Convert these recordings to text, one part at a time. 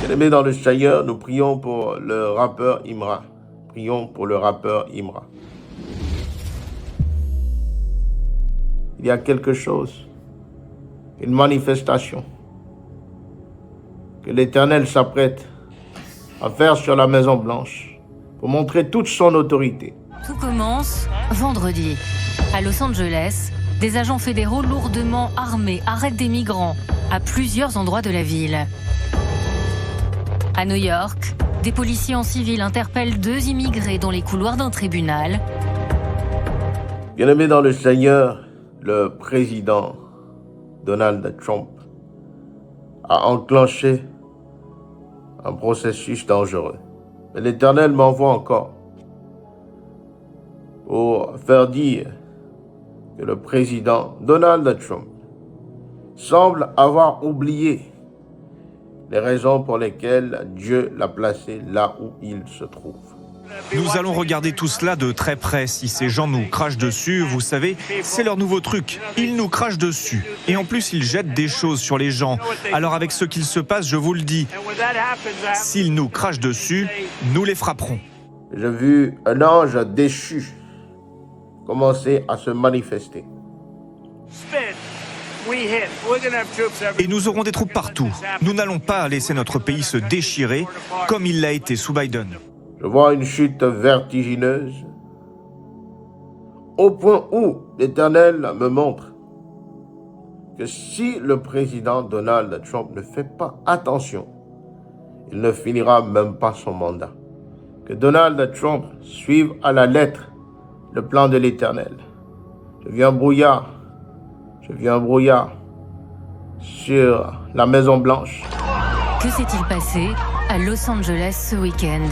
Bien-aimés dans le Seigneur, nous prions pour le rappeur Imra. Prions pour le rappeur Imra. Il y a quelque chose, une manifestation que l'Éternel s'apprête à faire sur la Maison Blanche pour montrer toute son autorité. Tout commence vendredi. À Los Angeles, des agents fédéraux lourdement armés arrêtent des migrants à plusieurs endroits de la ville. À New York, des policiers en civil interpellent 2 immigrés dans les couloirs d'un tribunal. Bien-aimés dans le Seigneur, le président Donald Trump a enclenché un processus dangereux. Mais l'Éternel m'envoie encore pour faire dire que le président Donald Trump semble avoir oublié les raisons pour lesquelles Dieu l'a placé là où il se trouve. Nous allons regarder tout cela de très près. Si ces gens nous crachent dessus, vous savez, c'est leur nouveau truc. Ils nous crachent dessus. Et en plus, ils jettent des choses sur les gens. Alors avec ce qu'il se passe, je vous le dis, s'ils nous crachent dessus, nous les frapperons. J'ai vu un ange déchu commencer à se manifester. Et nous aurons des troupes partout. Nous n'allons pas laisser notre pays se déchirer comme il l'a été sous Biden. Je vois une chute vertigineuse au point où l'Éternel me montre que si le président Donald Trump ne fait pas attention, il ne finira même pas son mandat. Que Donald Trump suive à la lettre le plan de l'Éternel. Je vis un brouillard sur la Maison Blanche. Que s'est-il passé à Los Angeles ce week-end?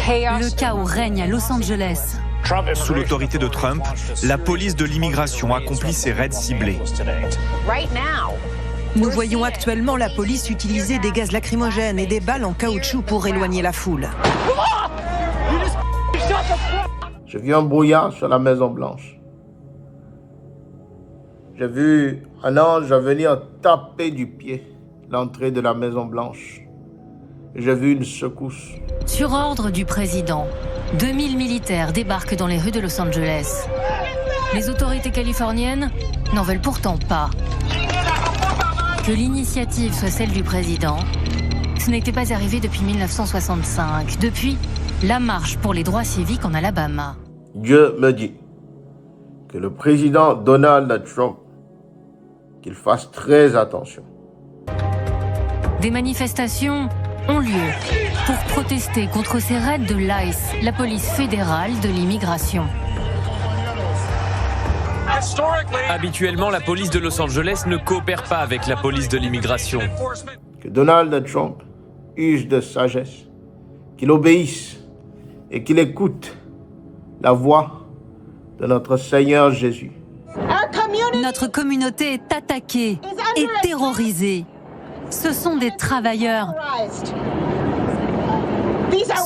Le chaos règne à Los Angeles. Sous l'autorité de Trump, la police de l'immigration accomplit ses raids ciblés. Nous voyons actuellement la police utiliser des gaz lacrymogènes et des balles en caoutchouc pour éloigner la foule. Je vis un brouillard sur la Maison Blanche. J'ai vu un ange venir taper du pied l'entrée de la Maison Blanche. J'ai vu une secousse. Sur ordre du président, 2000 militaires débarquent dans les rues de Los Angeles. Les autorités californiennes n'en veulent pourtant pas. Que l'initiative soit celle du président, ce n'était pas arrivé depuis 1965, depuis la marche pour les droits civiques en Alabama. Dieu me dit que le président Donald Trump, qu'il fasse très attention. Des manifestations ont lieu pour protester contre ces raids de l'ICE, la police fédérale de l'immigration. Habituellement, la police de Los Angeles ne coopère pas avec la police de l'immigration. Que Donald Trump use de sagesse, qu'il obéisse et qu'il écoute la voix de notre Seigneur Jésus. Notre communauté est attaquée et terrorisée. Ce sont des travailleurs.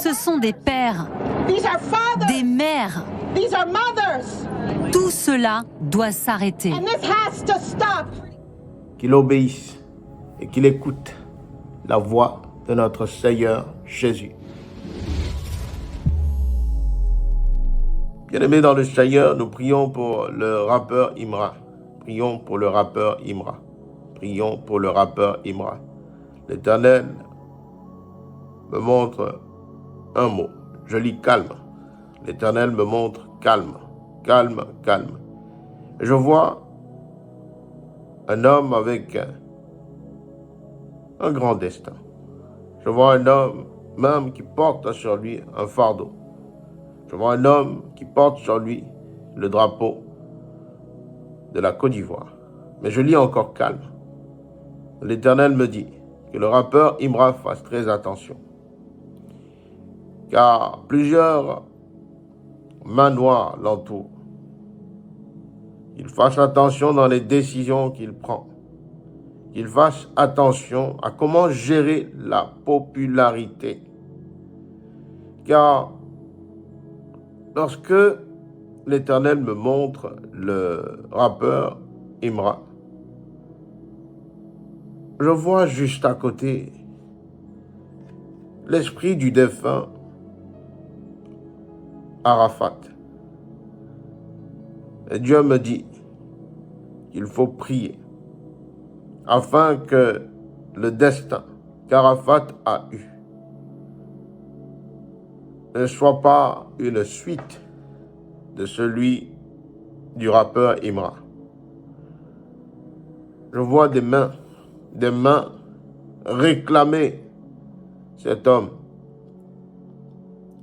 Ce sont des pères, des mères. Tout cela doit s'arrêter. Qu'il obéisse et qu'il écoute la voix de notre Seigneur Jésus. Bien-aimés dans le Seigneur, nous prions pour le rappeur Imra. Prions pour le rappeur Imra. Prions pour le rappeur Imra. L'Éternel me montre un mot. Je lis calme. L'Éternel me montre calme. Calme, calme. Et je vois un homme avec un grand destin. Je vois un homme même qui porte sur lui un fardeau. Je vois un homme qui porte sur lui le drapeau de la Côte d'Ivoire. Mais je lis encore calme. L'Éternel me dit que le rappeur Imra fasse très attention. Car plusieurs mains noires l'entourent. qu'il fasse attention dans les décisions qu'il prend, qu'il fasse attention à comment gérer la popularité. Car lorsque l'Éternel me montre le rappeur Imra, je vois juste à côté l'esprit du défunt Arafat. Et Dieu me dit qu'il faut prier afin que le destin qu'Arafat a eu ne soit pas une suite de celui du rappeur Imra. Je vois des mains réclamer cet homme.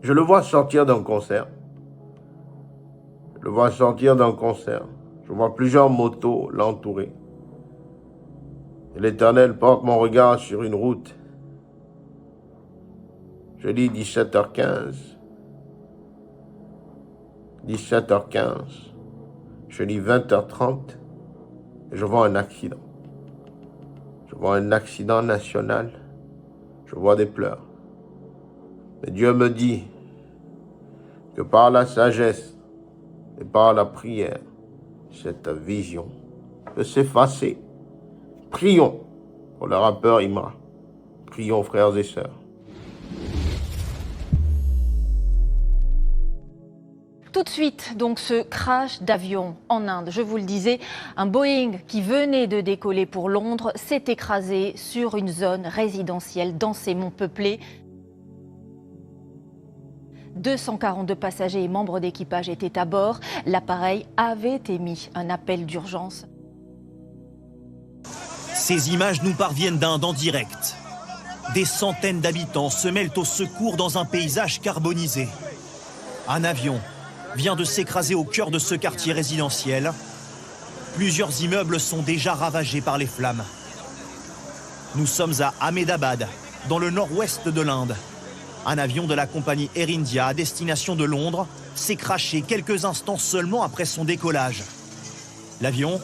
Je le vois sortir d'un concert. Je vois plusieurs motos l'entourer. Et l'Éternel porte mon regard sur une route. Je lis 17h15. Je lis 20h30. Et je vois un accident. Je vois un accident national. Je vois des pleurs. Mais Dieu me dit que par la sagesse et par la prière, cette vision peut s'effacer. Prions pour le rappeur Imra. Prions, frères et sœurs. Tout de suite, donc, ce crash d'avion en Inde. Je vous le disais, un Boeing qui venait de décoller pour Londres s'est écrasé sur une zone résidentielle densément peuplée. 242 passagers et membres d'équipage étaient à bord. L'appareil avait émis un appel d'urgence. Ces images nous parviennent d'Inde en direct. Des centaines d'habitants se mêlent au secours dans un paysage carbonisé. Un avion vient de s'écraser au cœur de ce quartier résidentiel. Plusieurs immeubles sont déjà ravagés par les flammes. Nous sommes à Ahmedabad, dans le nord-ouest de l'Inde. Un avion de la compagnie Air India à destination de Londres s'est crashé quelques instants seulement après son décollage. L'avion,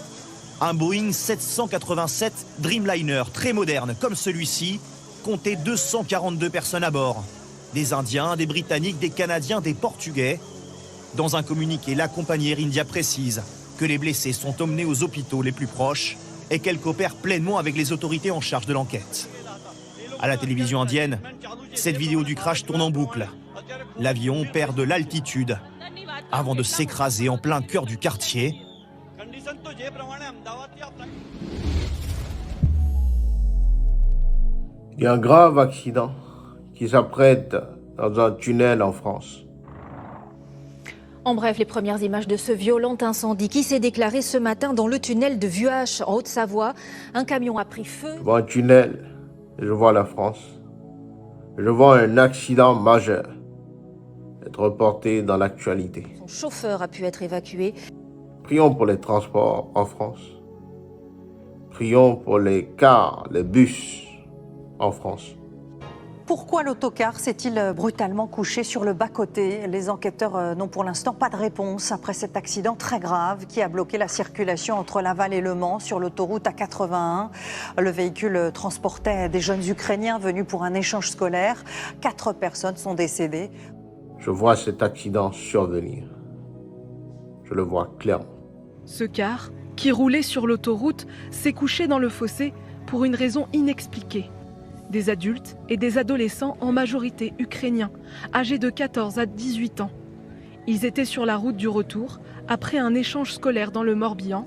un Boeing 787 Dreamliner très moderne comme celui-ci, comptait 242 personnes à bord. Des Indiens, des Britanniques, des Canadiens, des Portugais. Dans un communiqué, la compagnie Air India précise que les blessés sont emmenés aux hôpitaux les plus proches et qu'elle coopère pleinement avec les autorités en charge de l'enquête. À la télévision indienne, cette vidéo du crash tourne en boucle. L'avion perd de l'altitude avant de s'écraser en plein cœur du quartier. Il y a un grave accident qui s'apprête dans un tunnel en France. En bref, les premières images de ce violent incendie qui s'est déclaré ce matin dans le tunnel de Vuache, en Haute-Savoie. Un camion a pris feu. Je vois un tunnel et je vois la France. Je vois un accident majeur être reporté dans l'actualité. Son chauffeur a pu être évacué. Prions pour les transports en France. Prions pour les cars, les bus en France. Pourquoi l'autocar s'est-il brutalement couché sur le bas-côté? Les enquêteurs n'ont pour l'instant pas de réponse après cet accident très grave qui a bloqué la circulation entre Laval et Le Mans sur l'autoroute A81. Le véhicule transportait des jeunes Ukrainiens venus pour un échange scolaire. 4 personnes sont décédées. Je vois cet accident survenir. Je le vois clairement. Ce car, qui roulait sur l'autoroute, s'est couché dans le fossé pour une raison inexpliquée. Des adultes et des adolescents, en majorité ukrainiens, âgés de 14 à 18 ans. Ils étaient sur la route du retour après un échange scolaire dans le Morbihan.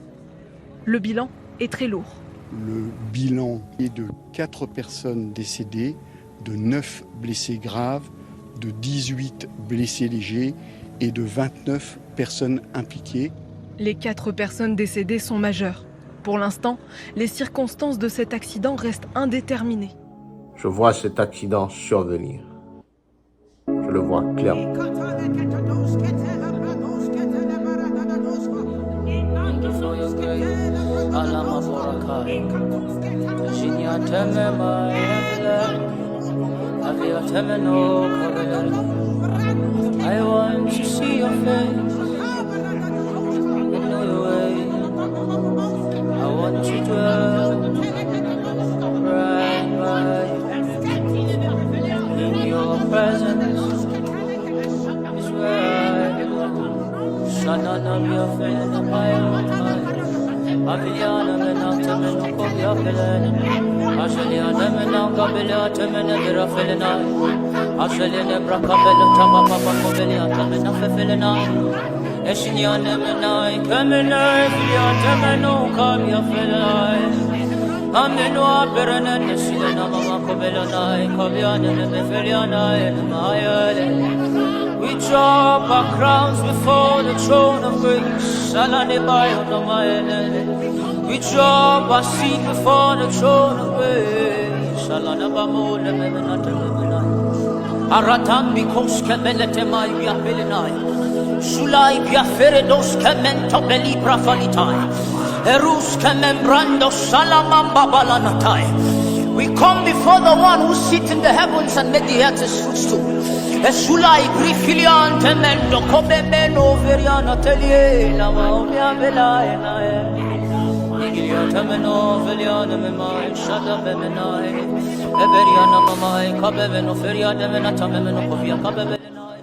Le bilan est très lourd. Le bilan est de 4 personnes décédées, de 9 blessés graves, de 18 blessés légers et de 29 personnes impliquées. Les 4 personnes décédées sont majeures. Pour l'instant, les circonstances de cet accident restent indéterminées. Je vois cet accident survenir. Je le vois clairement. I want to see your face in the way. We drop our crowns before the throne of grace. We drop our seat before the throne of grace. Aratan bikos kebelete mai bia pelenai. Sulai bia feredos kemento beli brafalitai. Erus kemembrando salamamba balanatai. We come before the one who sits in the heavens and made the earth his footstool. Esulai brifilian temendo kobemeno veriana telie la maomia belaena. Igilia temeno veliana memai shada bemenai. Eberiana mamai kabeveno feriana menata memeno kovia kabevenai.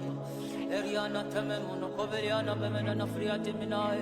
Eriana temeno koveriana bemena friati minai.